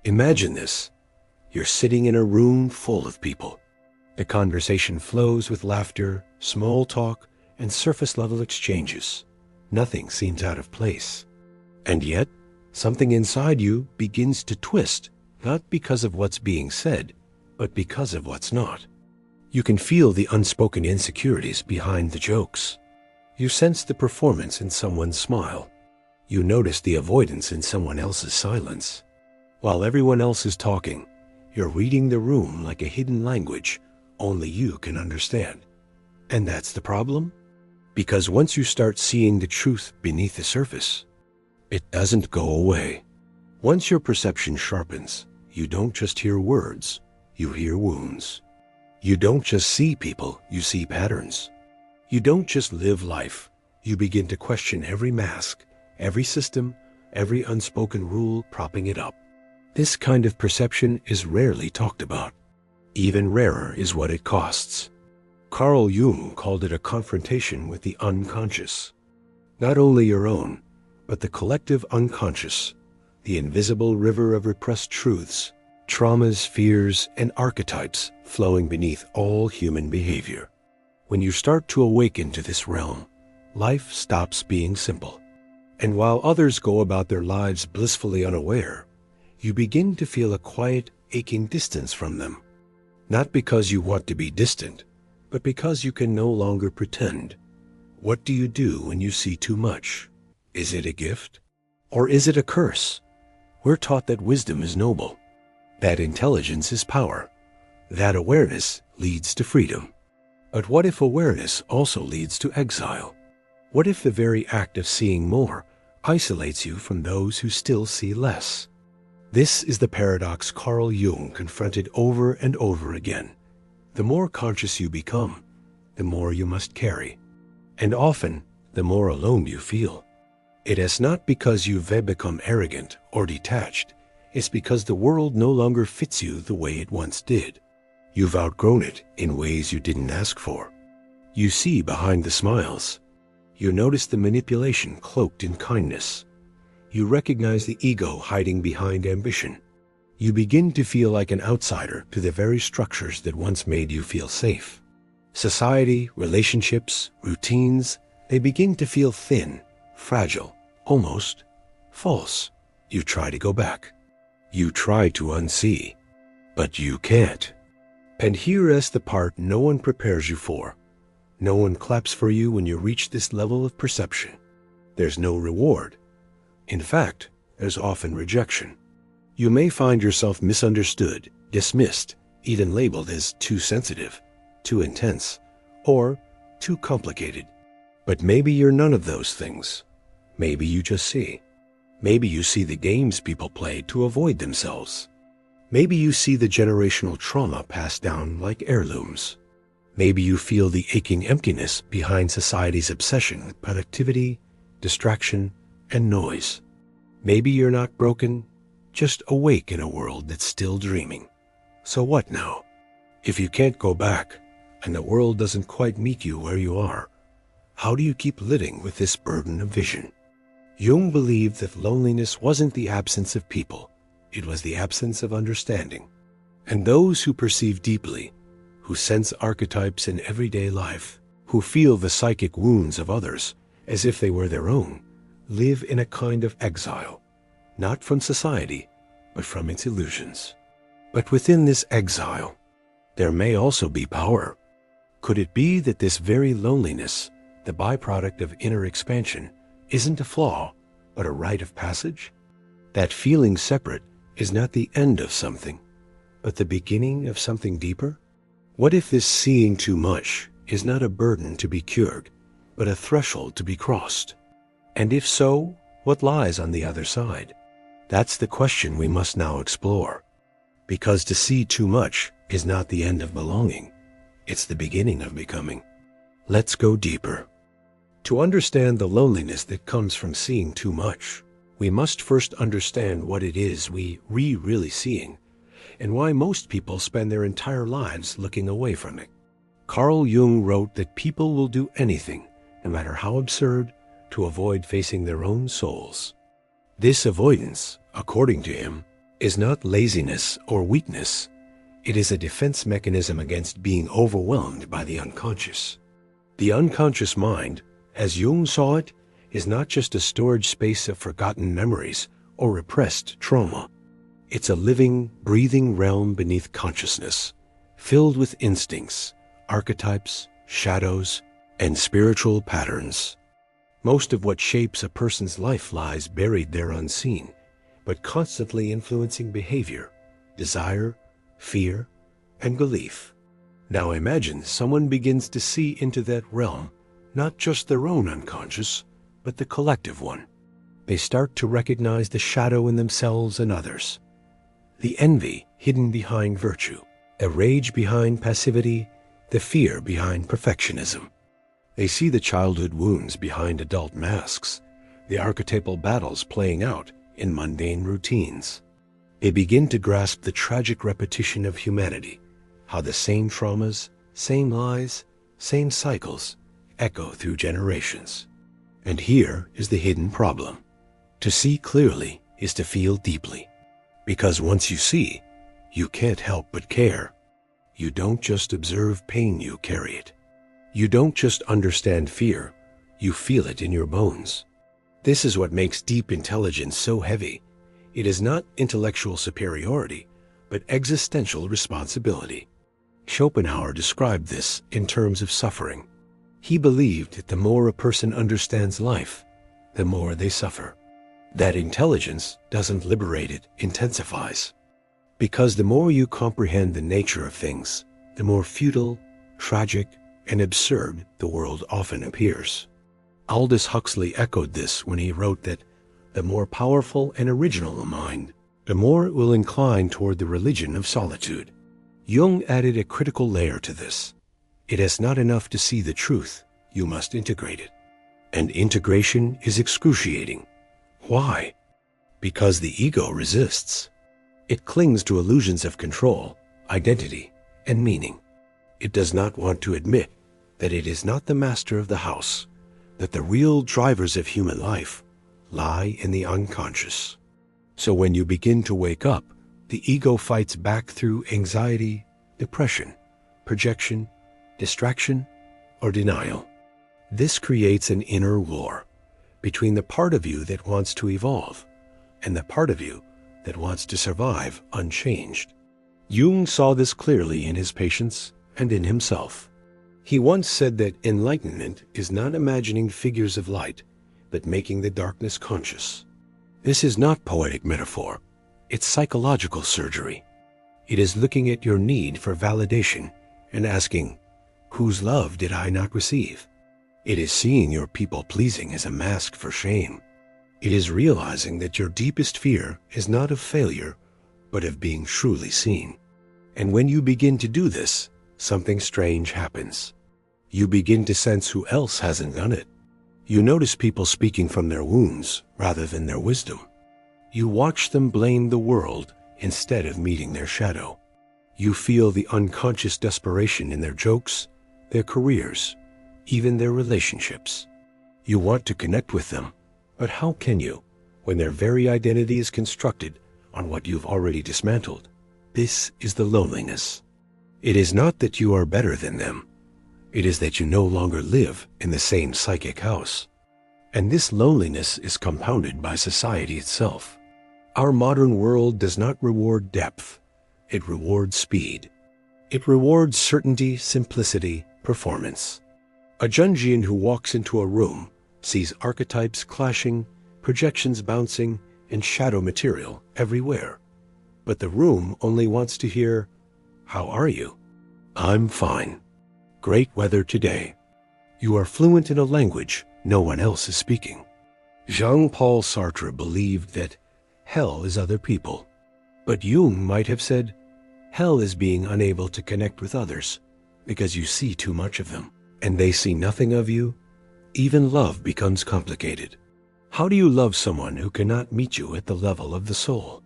Imagine this. You're sitting in a room full of people. The conversation flows with laughter, small talk, and surface-level exchanges. Nothing seems out of place. And yet, something inside you begins to twist, not because of what's being said, but because of what's not. You can feel the unspoken insecurities behind the jokes. You sense the performance in someone's smile. You notice the avoidance in someone else's silence. While everyone else is talking, you're reading the room like a hidden language only you can understand. And that's the problem? Because once you start seeing the truth beneath the surface, it doesn't go away. Once your perception sharpens, you don't just hear words, you hear wounds. You don't just see people, you see patterns. You don't just live life, you begin to question every mask, every system, every unspoken rule propping it up. This kind of perception is rarely talked about. Even rarer is what it costs. Carl Jung called it a confrontation with the unconscious. Not only your own, but the collective unconscious, the invisible river of repressed truths, traumas, fears, and archetypes flowing beneath all human behavior. When you start to awaken to this realm, life stops being simple. And while others go about their lives blissfully unaware, you begin to feel a quiet, aching distance from them. Not because you want to be distant, but because you can no longer pretend. What do you do when you see too much? Is it a gift? Or is it a curse? We're taught that wisdom is noble, that intelligence is power, that awareness leads to freedom. But what if awareness also leads to exile? What if the very act of seeing more isolates you from those who still see less? This is the paradox Carl Jung confronted over and over again. The more conscious you become, the more you must carry. And often, the more alone you feel. It is not because you've become arrogant or detached. It's because the world no longer fits you the way it once did. You've outgrown it in ways you didn't ask for. You see behind the smiles. You notice the manipulation cloaked in kindness. You recognize the ego hiding behind ambition. You begin to feel like an outsider to the very structures that once made you feel safe. Society, relationships, routines, they begin to feel thin, fragile, almost false. You try to go back. You try to unsee, but you can't. And here is the part no one prepares you for. No one claps for you when you reach this level of perception. There's no reward. In fact, there's often rejection. You may find yourself misunderstood, dismissed, even labeled as too sensitive, too intense, or too complicated. But maybe you're none of those things. Maybe you just see. Maybe you see the games people play to avoid themselves. Maybe you see the generational trauma passed down like heirlooms. Maybe you feel the aching emptiness behind society's obsession with productivity, distraction, and noise. Maybe you're not broken, just awake in a world that's still dreaming. So what now? If you can't go back, and the world doesn't quite meet you where you are, how do you keep living with this burden of vision? Jung believed that loneliness wasn't the absence of people, it was the absence of understanding. And those who perceive deeply, who sense archetypes in everyday life, who feel the psychic wounds of others as if they were their own, live in a kind of exile, not from society, but from its illusions. But within this exile, there may also be power. Could it be that this very loneliness, the byproduct of inner expansion, isn't a flaw, but a rite of passage? That feeling separate is not the end of something, but the beginning of something deeper? What if this seeing too much is not a burden to be cured, but a threshold to be crossed? And if so, what lies on the other side? That's the question we must now explore. Because to see too much is not the end of belonging. It's the beginning of becoming. Let's go deeper. To understand the loneliness that comes from seeing too much, we must first understand what it is we really seeing, and why most people spend their entire lives looking away from it. Carl Jung wrote that people will do anything, no matter how absurd, to avoid facing their own souls. This avoidance, according to him, is not laziness or weakness. It is a defense mechanism against being overwhelmed by the unconscious. The unconscious mind, as Jung saw it, is not just a storage space of forgotten memories or repressed trauma. It's a living, breathing realm beneath consciousness, filled with instincts, archetypes, shadows, and spiritual patterns. Most of what shapes a person's life lies buried there unseen, but constantly influencing behavior, desire, fear, and belief. Now imagine someone begins to see into that realm, not just their own unconscious, but the collective one. They start to recognize the shadow in themselves and others, the envy hidden behind virtue, the rage behind passivity, the fear behind perfectionism. They see the childhood wounds behind adult masks, the archetypal battles playing out in mundane routines. They begin to grasp the tragic repetition of humanity, how the same traumas, same lies, same cycles echo through generations. And here is the hidden problem. To see clearly is to feel deeply. Because once you see, you can't help but care. You don't just observe pain, you carry it. You don't just understand fear, you feel it in your bones. This is what makes deep intelligence so heavy. It is not intellectual superiority, but existential responsibility. Schopenhauer described this in terms of suffering. He believed that the more a person understands life, the more they suffer. That intelligence doesn't liberate, it intensifies. Because the more you comprehend the nature of things, the more futile, tragic, and absurd the world often appears. Aldous Huxley echoed this when he wrote that the more powerful and original a mind, the more it will incline toward the religion of solitude. Jung added a critical layer to this. It is not enough to see the truth, you must integrate it. And integration is excruciating. Why? Because the ego resists. It clings to illusions of control, identity, and meaning. It does not want to admit that it is not the master of the house, that the real drivers of human life lie in the unconscious. So when you begin to wake up, the ego fights back through anxiety, depression, projection, distraction, or denial. This creates an inner war between the part of you that wants to evolve and the part of you that wants to survive unchanged. Jung saw this clearly in his patients and in himself. He once said that enlightenment is not imagining figures of light, but making the darkness conscious. This is not poetic metaphor. It's psychological surgery. It is looking at your need for validation and asking, whose love did I not receive? It is seeing your people-pleasing as a mask for shame. It is realizing that your deepest fear is not of failure, but of being truly seen. And when you begin to do this, something strange happens. You begin to sense who else hasn't done it. You notice people speaking from their wounds rather than their wisdom. You watch them blame the world instead of meeting their shadow. You feel the unconscious desperation in their jokes, their careers, even their relationships. You want to connect with them, but how can you when their very identity is constructed on what you've already dismantled? This is the loneliness. It is not that you are better than them. It is that you no longer live in the same psychic house. And this loneliness is compounded by society itself. Our modern world does not reward depth. It rewards speed. It rewards certainty, simplicity, performance. A Jungian who walks into a room sees archetypes clashing, projections bouncing, and shadow material everywhere. But the room only wants to hear, "How are you?" "I'm fine. Great weather today." You are fluent in a language no one else is speaking. Jean-Paul Sartre believed that hell is other people. But Jung might have said, hell is being unable to connect with others because you see too much of them, and they see nothing of you. Even love becomes complicated. How do you love someone who cannot meet you at the level of the soul?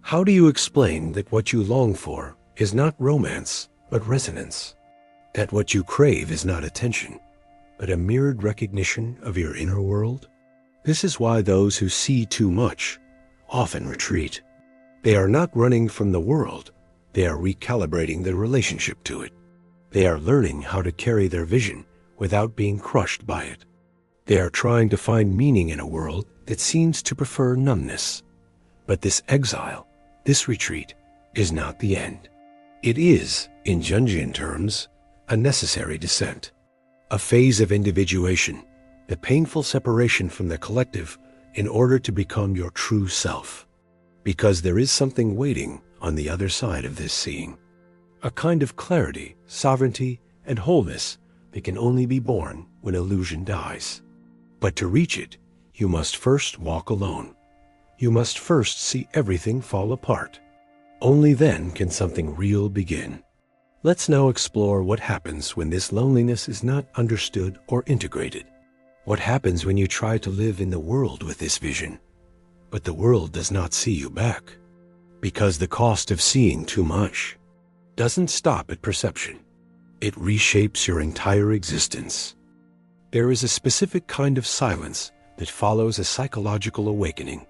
How do you explain that what you long for is not romance, but resonance? That what you crave is not attention, but a mirrored recognition of your inner world? This is why those who see too much often retreat. They are not running from the world. They are recalibrating their relationship to it. They are learning how to carry their vision without being crushed by it. They are trying to find meaning in a world that seems to prefer numbness. But this exile, this retreat, is not the end. It is, in Jungian terms, a necessary descent, a phase of individuation, the painful separation from the collective in order to become your true self. Because there is something waiting on the other side of this seeing, a kind of clarity, sovereignty, and wholeness that can only be born when illusion dies. But to reach it, you must first walk alone. You must first see everything fall apart. Only then can something real begin. Let's now explore what happens when this loneliness is not understood or integrated. What happens when you try to live in the world with this vision, but the world does not see you back? Because the cost of seeing too much doesn't stop at perception. It reshapes your entire existence. There is a specific kind of silence that follows a psychological awakening.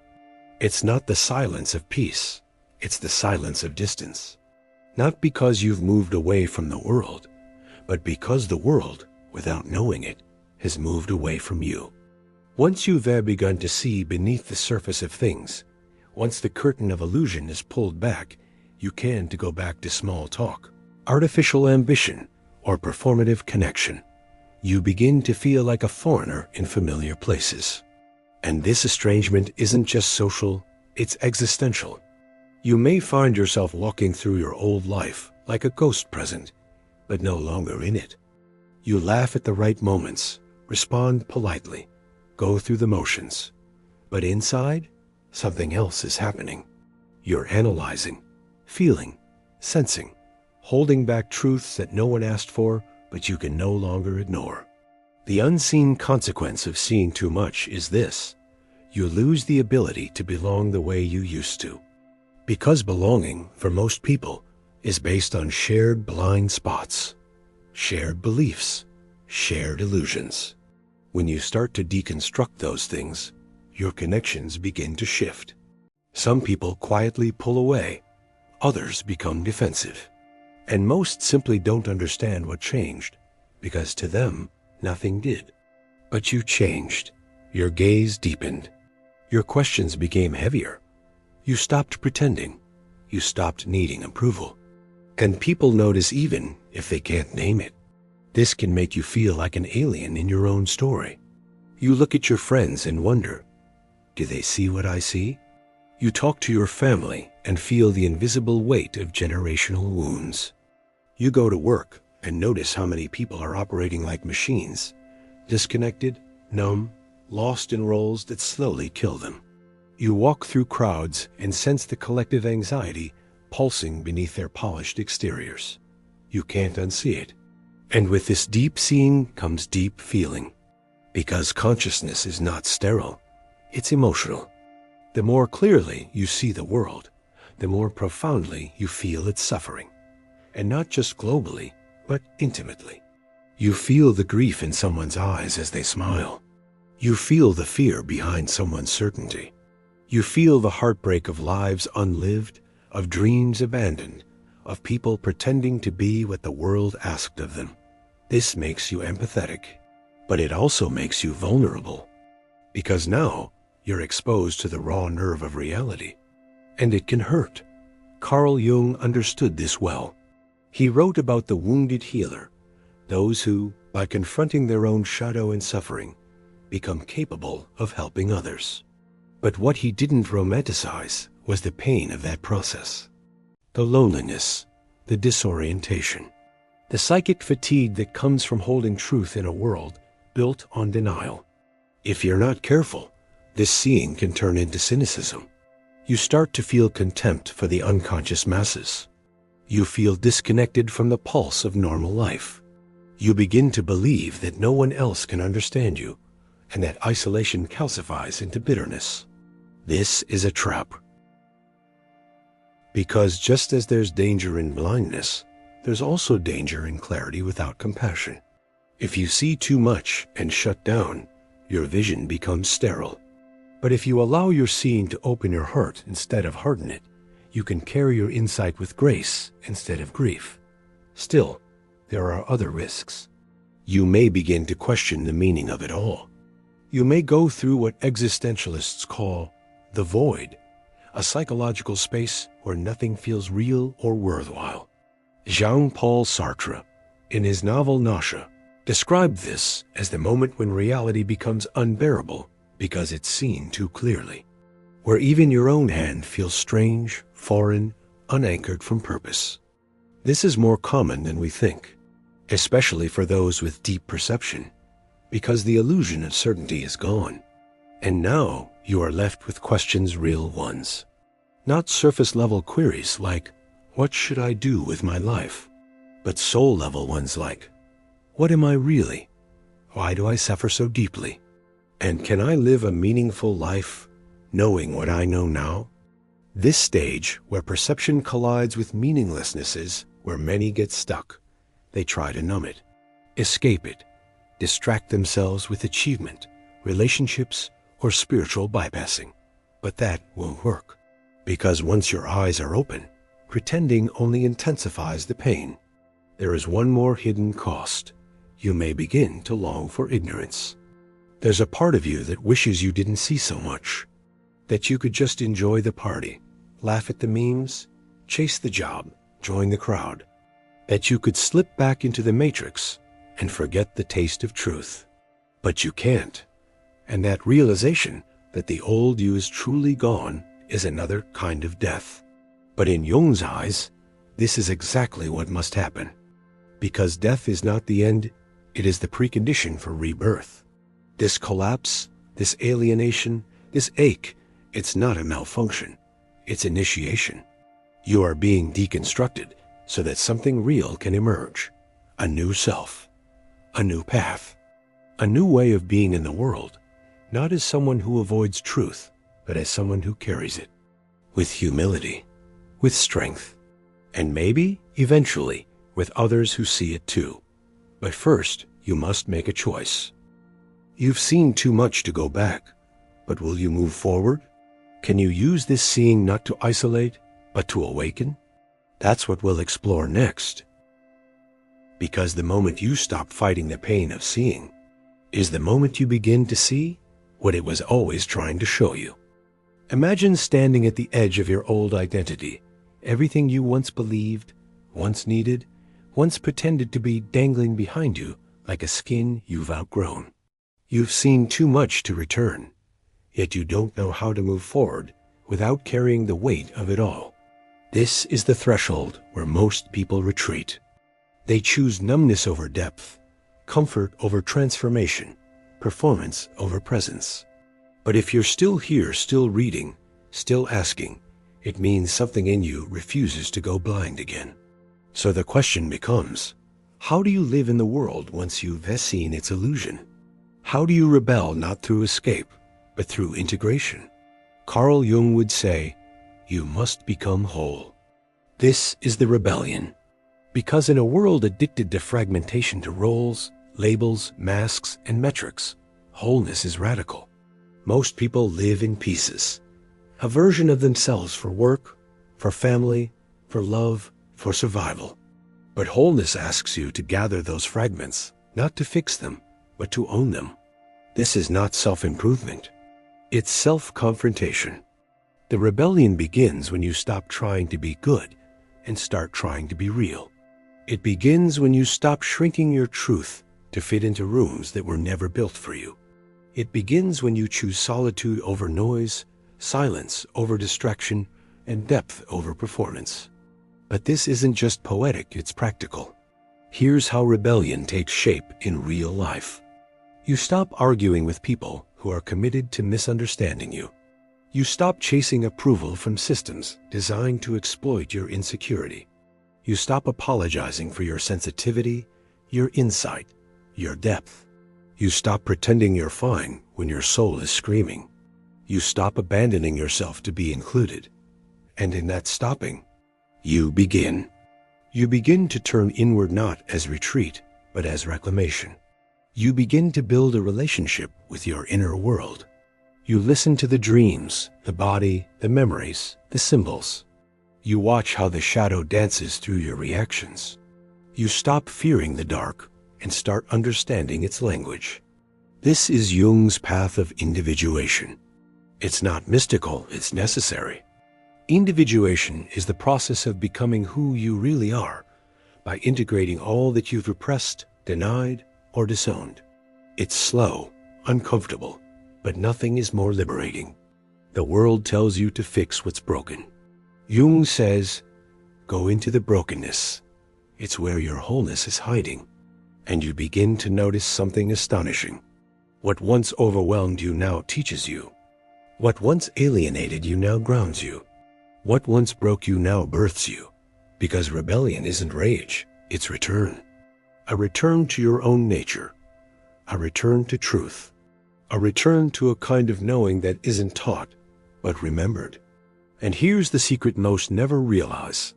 It's not the silence of peace, it's the silence of distance. Not because you've moved away from the world, but because the world, without knowing it, has moved away from you. Once you've begun to see beneath the surface of things, once the curtain of illusion is pulled back, you can go back to small talk, artificial ambition, or performative connection. You begin to feel like a foreigner in familiar places. And this estrangement isn't just social, it's existential. You may find yourself walking through your old life like a ghost present, but no longer in it. You laugh at the right moments, respond politely, go through the motions. But inside, something else is happening. You're analyzing, feeling, sensing, holding back truths that no one asked for, but you can no longer ignore. The unseen consequence of seeing too much is this: you lose the ability to belong the way you used to. Because belonging, for most people, is based on shared blind spots, shared beliefs, shared illusions. When you start to deconstruct those things, your connections begin to shift. Some people quietly pull away, others become defensive. And most simply don't understand what changed, because to them, nothing did. But you changed. Your gaze deepened. Your questions became heavier. You stopped pretending. You stopped needing approval. And people notice even if they can't name it. This can make you feel like an alien in your own story. You look at your friends and wonder, do they see what I see? You talk to your family and feel the invisible weight of generational wounds. You go to work and notice how many people are operating like machines, disconnected, numb, lost in roles that slowly kill them. You walk through crowds and sense the collective anxiety pulsing beneath their polished exteriors. You can't unsee it. And with this deep seeing comes deep feeling. Because consciousness is not sterile, it's emotional. The more clearly you see the world, the more profoundly you feel its suffering. And not just globally, but intimately. You feel the grief in someone's eyes as they smile. You feel the fear behind someone's certainty. You feel the heartbreak of lives unlived, of dreams abandoned, of people pretending to be what the world asked of them. This makes you empathetic, but it also makes you vulnerable. Because now, you're exposed to the raw nerve of reality. And it can hurt. Carl Jung understood this well. He wrote about the wounded healer, those who, by confronting their own shadow and suffering, become capable of helping others. But what he didn't romanticize was the pain of that process. The loneliness, the disorientation, the psychic fatigue that comes from holding truth in a world built on denial. If you're not careful, this seeing can turn into cynicism. You start to feel contempt for the unconscious masses. You feel disconnected from the pulse of normal life. You begin to believe that no one else can understand you, and that isolation calcifies into bitterness. This is a trap. Because just as there's danger in blindness, there's also danger in clarity without compassion. If you see too much and shut down, your vision becomes sterile. But if you allow your seeing to open your heart instead of harden it, You can carry your insight with grace instead of grief. Still, there are other risks. You may begin to question the meaning of it all. You may go through what existentialists call the void, a psychological space where nothing feels real or worthwhile. Jean-Paul Sartre, in his novel Nausea, described this as the moment when reality becomes unbearable because it's seen too clearly, where even your own hand feels strange, foreign, unanchored from purpose. This is more common than we think, especially for those with deep perception, because the illusion of certainty is gone. And now you are left with questions, real ones. Not surface-level queries like, what should I do with my life? But soul-level ones like, what am I really? Why do I suffer so deeply? And can I live a meaningful life knowing what I know now? This stage where perception collides with meaninglessness is where many get stuck. They try to numb it, escape it, distract themselves with achievement, relationships, or spiritual bypassing. But that won't work, because once your eyes are open, pretending only intensifies the pain. There is one more hidden cost. You may begin to long for ignorance. There's a part of you that wishes you didn't see so much, that you could just enjoy the party, laugh at the memes, chase the job, join the crowd, that you could slip back into the matrix and forget the taste of truth. But you can't. And that realization that the old you is truly gone is another kind of death. But in Jung's eyes, this is exactly what must happen. Because death is not the end, it is the precondition for rebirth. This collapse, this alienation, this ache, it's not a malfunction. It's initiation. You are being deconstructed so that something real can emerge. A new self, a new path, a new way of being in the world, not as someone who avoids truth, but as someone who carries it, with humility, with strength, and maybe, eventually, with others who see it too. But first, you must make a choice. You've seen too much to go back, but will you move forward? Can you use this seeing not to isolate, but to awaken? That's what we'll explore next. Because the moment you stop fighting the pain of seeing is the moment you begin to see what it was always trying to show you. Imagine standing at the edge of your old identity, everything you once believed, once needed, once pretended to be dangling behind you like a skin you've outgrown. You've seen too much to return, yet you don't know how to move forward without carrying the weight of it all. This is the threshold where most people retreat. They choose numbness over depth, comfort over transformation, performance over presence. But if you're still here, still reading, still asking, it means something in you refuses to go blind again. So the question becomes, how do you live in the world once you've seen its illusion? How do you rebel not through escape, but through integration? Carl Jung would say, you must become whole. This is the rebellion. Because in a world addicted to fragmentation, to roles, labels, masks, and metrics, wholeness is radical. Most people live in pieces, a version of themselves for work, for family, for love, for survival. But wholeness asks you to gather those fragments, not to fix them, but to own them. This is not self-improvement. It's self-confrontation. The rebellion begins when you stop trying to be good and start trying to be real. It begins when you stop shrinking your truth to fit into rooms that were never built for you. It begins when you choose solitude over noise, silence over distraction, and depth over performance. But this isn't just poetic, it's practical. Here's how rebellion takes shape in real life. You stop arguing with people who are committed to misunderstanding you. You stop chasing approval from systems designed to exploit your insecurity. You stop apologizing for your sensitivity, your insight, your depth. You stop pretending you're fine when your soul is screaming. You stop abandoning yourself to be included. And in that stopping, you begin. You begin to turn inward not as retreat, but as reclamation. You begin to build a relationship with your inner world. You listen to the dreams, the body, the memories, the symbols. You watch how the shadow dances through your reactions. You stop fearing the dark and start understanding its language. This is Jung's path of individuation. It's not mystical, it's necessary. Individuation is the process of becoming who you really are by integrating all that you've repressed, denied, or disowned. It's slow, uncomfortable, but nothing is more liberating. The world tells you to fix what's broken. Jung says, go into the brokenness. It's where your wholeness is hiding. And you begin to notice something astonishing. What once overwhelmed you now teaches you. What once alienated you now grounds you. What once broke you now births you. Because rebellion isn't rage, it's return. A return to your own nature. A return to truth. A return to a kind of knowing that isn't taught, but remembered. And here's the secret most never realize.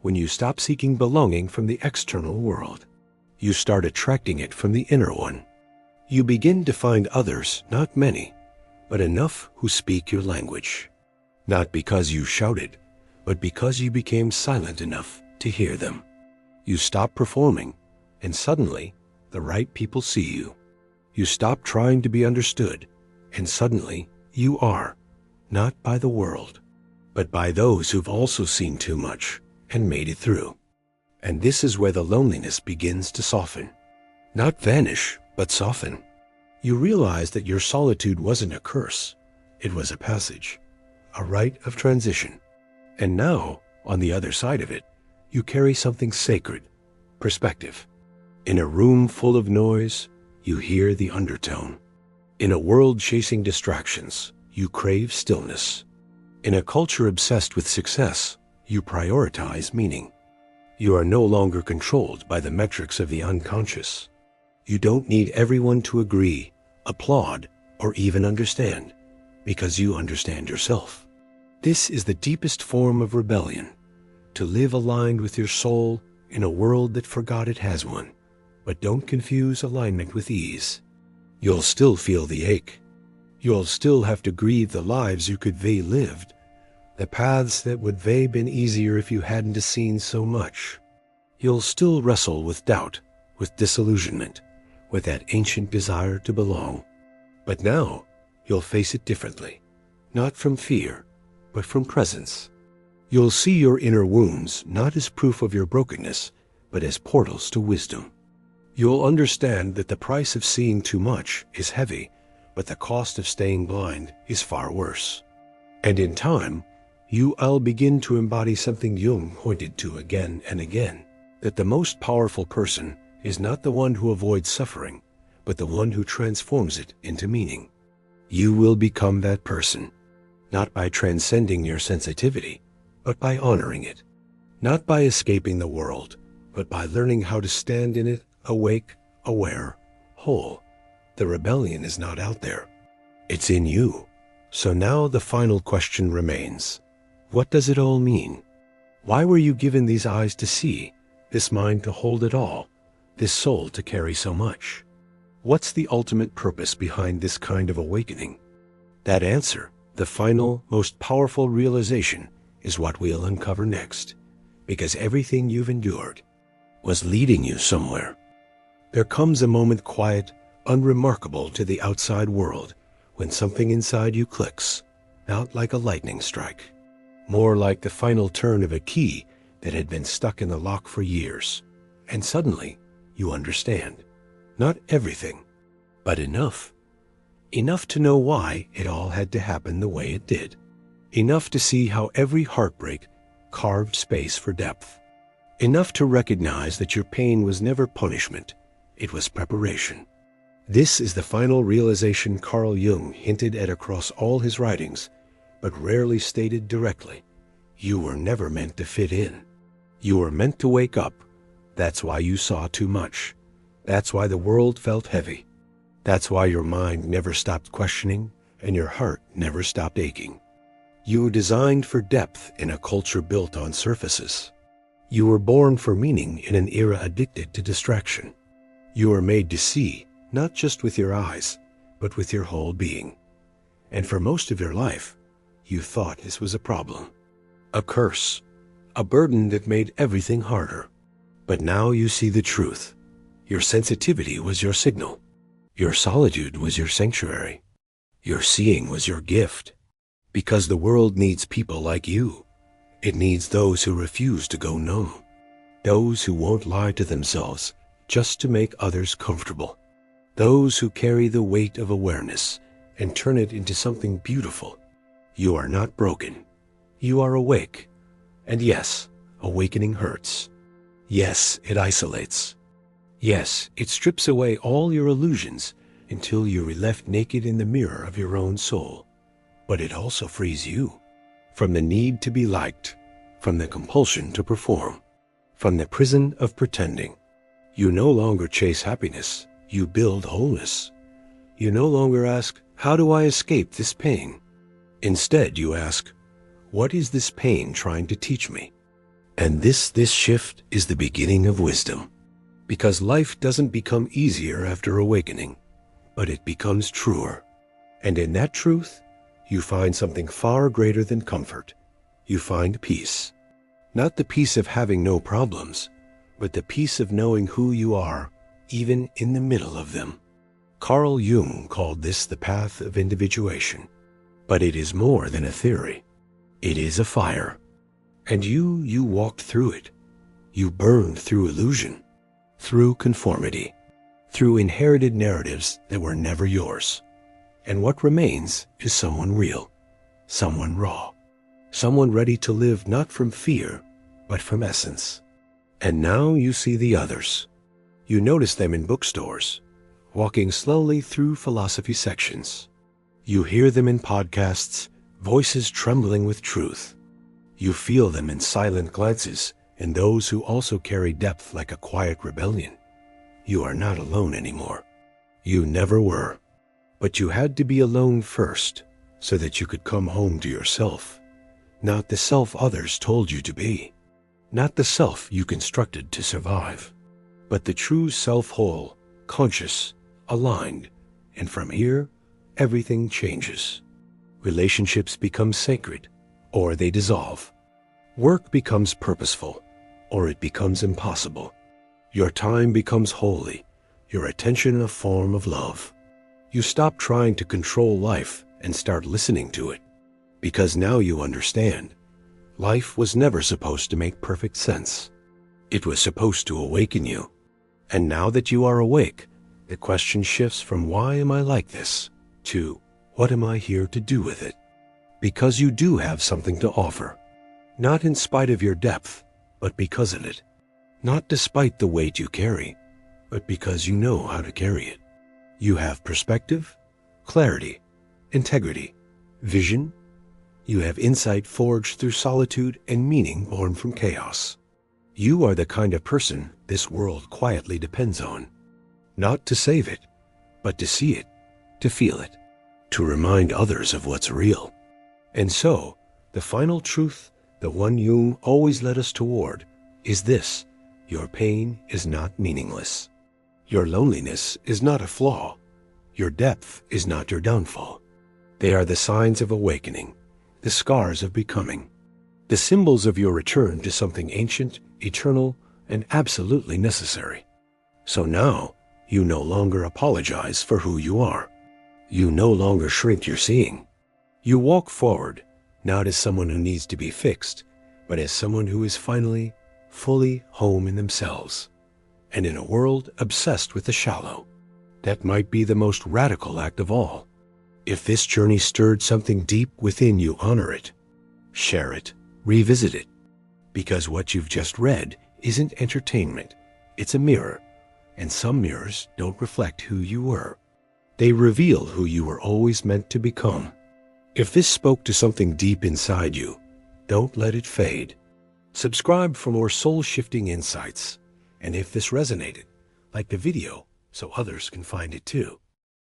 When you stop seeking belonging from the external world, you start attracting it from the inner one. You begin to find others, not many, but enough who speak your language. Not because you shouted, but because you became silent enough to hear them. You stop performing, and suddenly, the right people see you. You stop trying to be understood, and suddenly, you are, not by the world, but by those who've also seen too much and made it through. And this is where the loneliness begins to soften. Not vanish, but soften. You realize that your solitude wasn't a curse. It was a passage, a rite of transition. And now, on the other side of it, you carry something sacred, perspective. In a room full of noise, you hear the undertone. In a world chasing distractions, you crave stillness. In a culture obsessed with success, you prioritize meaning. You are no longer controlled by the metrics of the unconscious. You don't need everyone to agree, applaud, or even understand, because you understand yourself. This is the deepest form of rebellion, to live aligned with your soul in a world that forgot it has one. But don't confuse alignment with ease. You'll still feel the ache. You'll still have to grieve the lives you could they lived, the paths that would they been easier if you hadn't seen so much. You'll still wrestle with doubt, with disillusionment, with that ancient desire to belong. But now, you'll face it differently, not from fear, but from presence. You'll see your inner wounds not as proof of your brokenness, but as portals to wisdom. You'll understand that the price of seeing too much is heavy, but the cost of staying blind is far worse. And in time, you'll begin to embody something Jung pointed to again and again, that the most powerful person is not the one who avoids suffering, but the one who transforms it into meaning. You will become that person, not by transcending your sensitivity, but by honoring it. Not by escaping the world, but by learning how to stand in it, awake, aware, whole. The rebellion is not out there. It's in you. So now the final question remains. What does it all mean? Why were you given these eyes to see, this mind to hold it all, this soul to carry so much? What's the ultimate purpose behind this kind of awakening? That answer, the final, most powerful realization, is what we'll uncover next, because everything you've endured was leading you somewhere. There comes a moment quiet, unremarkable to the outside world, when something inside you clicks, not like a lightning strike, more like the final turn of a key that had been stuck in the lock for years. And suddenly, you understand. Not everything, but enough. Enough to know why it all had to happen the way it did. Enough to see how every heartbreak carved space for depth. Enough to recognize that your pain was never punishment, it was preparation. This is the final realization Carl Jung hinted at across all his writings, but rarely stated directly. You were never meant to fit in. You were meant to wake up. That's why you saw too much. That's why the world felt heavy. That's why your mind never stopped questioning and your heart never stopped aching. You were designed for depth in a culture built on surfaces. You were born for meaning in an era addicted to distraction. You were made to see, not just with your eyes, but with your whole being. And for most of your life, you thought this was a problem, a curse, a burden that made everything harder. But now you see the truth. Your sensitivity was your signal. Your solitude was your sanctuary. Your seeing was your gift. Because the world needs people like you. It needs those who refuse to go numb. Those who won't lie to themselves just to make others comfortable. Those who carry the weight of awareness and turn it into something beautiful. You are not broken. You are awake. And yes, awakening hurts. Yes, it isolates. Yes, it strips away all your illusions until you are left naked in the mirror of your own soul. But it also frees you from the need to be liked, from the compulsion to perform, from the prison of pretending. You no longer chase happiness, you build wholeness. You no longer ask, how do I escape this pain? Instead, you ask, what is this pain trying to teach me? And this shift is the beginning of wisdom. Because life doesn't become easier after awakening, but it becomes truer. And in that truth, you find something far greater than comfort. You find peace. Not the peace of having no problems, but the peace of knowing who you are, even in the middle of them. Carl Jung called this the path of individuation. But it is more than a theory. It is a fire. And you walked through it. You burned through illusion, through conformity, through inherited narratives that were never yours. And what remains is someone real, someone raw, someone ready to live not from fear, but from essence. And now you see the others. You notice them in bookstores, walking slowly through philosophy sections. You hear them in podcasts, voices trembling with truth. You feel them in silent glances and those who also carry depth like a quiet rebellion. You are not alone anymore. You never were. But you had to be alone first so that you could come home to yourself. Not the self others told you to be. Not the self you constructed to survive. But the true self whole, conscious, aligned. And from here, everything changes. Relationships become sacred, or they dissolve. Work becomes purposeful, or it becomes impossible. Your time becomes holy, your attention a form of love. You stop trying to control life and start listening to it. Because now you understand. Life was never supposed to make perfect sense. It was supposed to awaken you. And now that you are awake, the question shifts from why am I like this to what am I here to do with it? Because you do have something to offer. Not in spite of your depth, but because of it. Not despite the weight you carry, but because you know how to carry it. You have perspective, clarity, integrity, vision. You have insight forged through solitude and meaning born from chaos. You are the kind of person this world quietly depends on. Not to save it, but to see it, to feel it, to remind others of what's real. And so, the final truth, the one Jung always led us toward, is this: your pain is not meaningless. Your loneliness is not a flaw. Your depth is not your downfall. They are the signs of awakening, the scars of becoming, the symbols of your return to something ancient, eternal, and absolutely necessary. So now, you no longer apologize for who you are. You no longer shrink your seeing. You walk forward, not as someone who needs to be fixed, but as someone who is finally, fully home in themselves. And in a world obsessed with the shallow, that might be the most radical act of all. If this journey stirred something deep within you, honor it. Share it. Revisit it. Because what you've just read isn't entertainment. It's a mirror. And some mirrors don't reflect who you were. They reveal who you were always meant to become. If this spoke to something deep inside you, don't let it fade. Subscribe for more soul-shifting insights. And if this resonated, like the video so others can find it too.